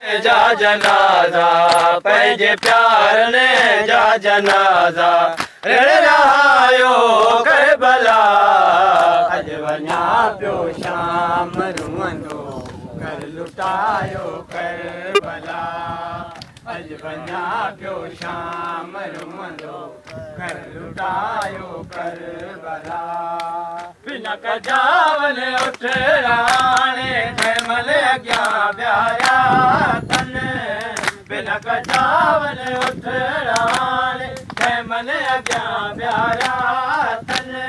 जा जनाज़ा पंहिंजे प्यारनि जा जनाज़ा रण रहायो करबला अॼु वञा पियो शाम रुअंदो घर लुटायो करबला अॼु वञा पियो शाम रुअंदो घर लुटायो करबला बिन कजावल उठ राणे ठमल अॻियां ॿियारा अथनि बिन कजावल उठ राणे ठमल अॻियां ॿियारा अथनि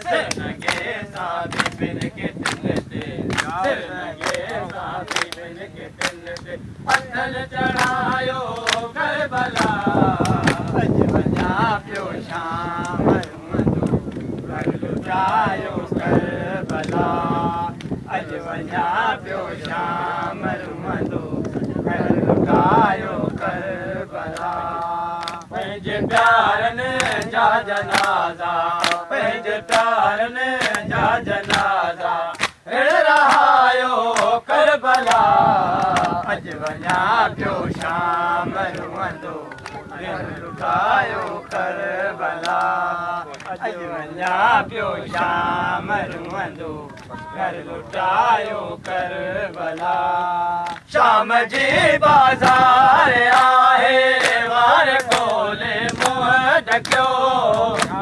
सिर नंगे साथी बिन के दिल ते सिर नंगे साथी बिन के दिल ते अथल चढ़ायो करबला अॼु वञा पियो शाम रुअंदो घर लुटायो करबला अॼु वञा पियो शाम रुअंदो घर लुटायो करबला पंहिंजे प्यारनि जा जनाज़ा पंहिंजे प्यारनि जा जनाज़ा रण रहायो करबला अॼु वञा पियो शाम रुअंदो घर लुटायो करबला अॼु वञा पियो शाम रुअंदो घर लुटायो करबला शाम जी बाज़ार आहे वार खोले मुंहुं ढकियो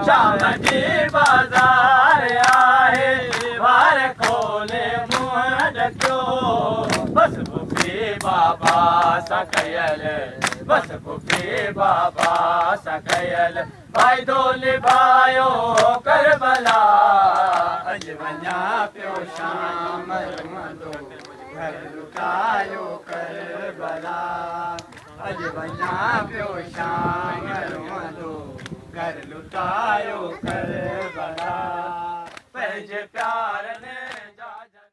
शाम जी बाज़ार आहे वार खोले मुंहुं ढकियो बस बुफी बाबा सां कयल बस बुफी बाबा सां कयल फ़ाइदो निभायो करबला अॼु वञा पियो शाम रुअंदो घर लुटायो करबला अॼु वञा पियो शाम रुअंदो घर लुटायो करबला पंहिंजे प्यारनि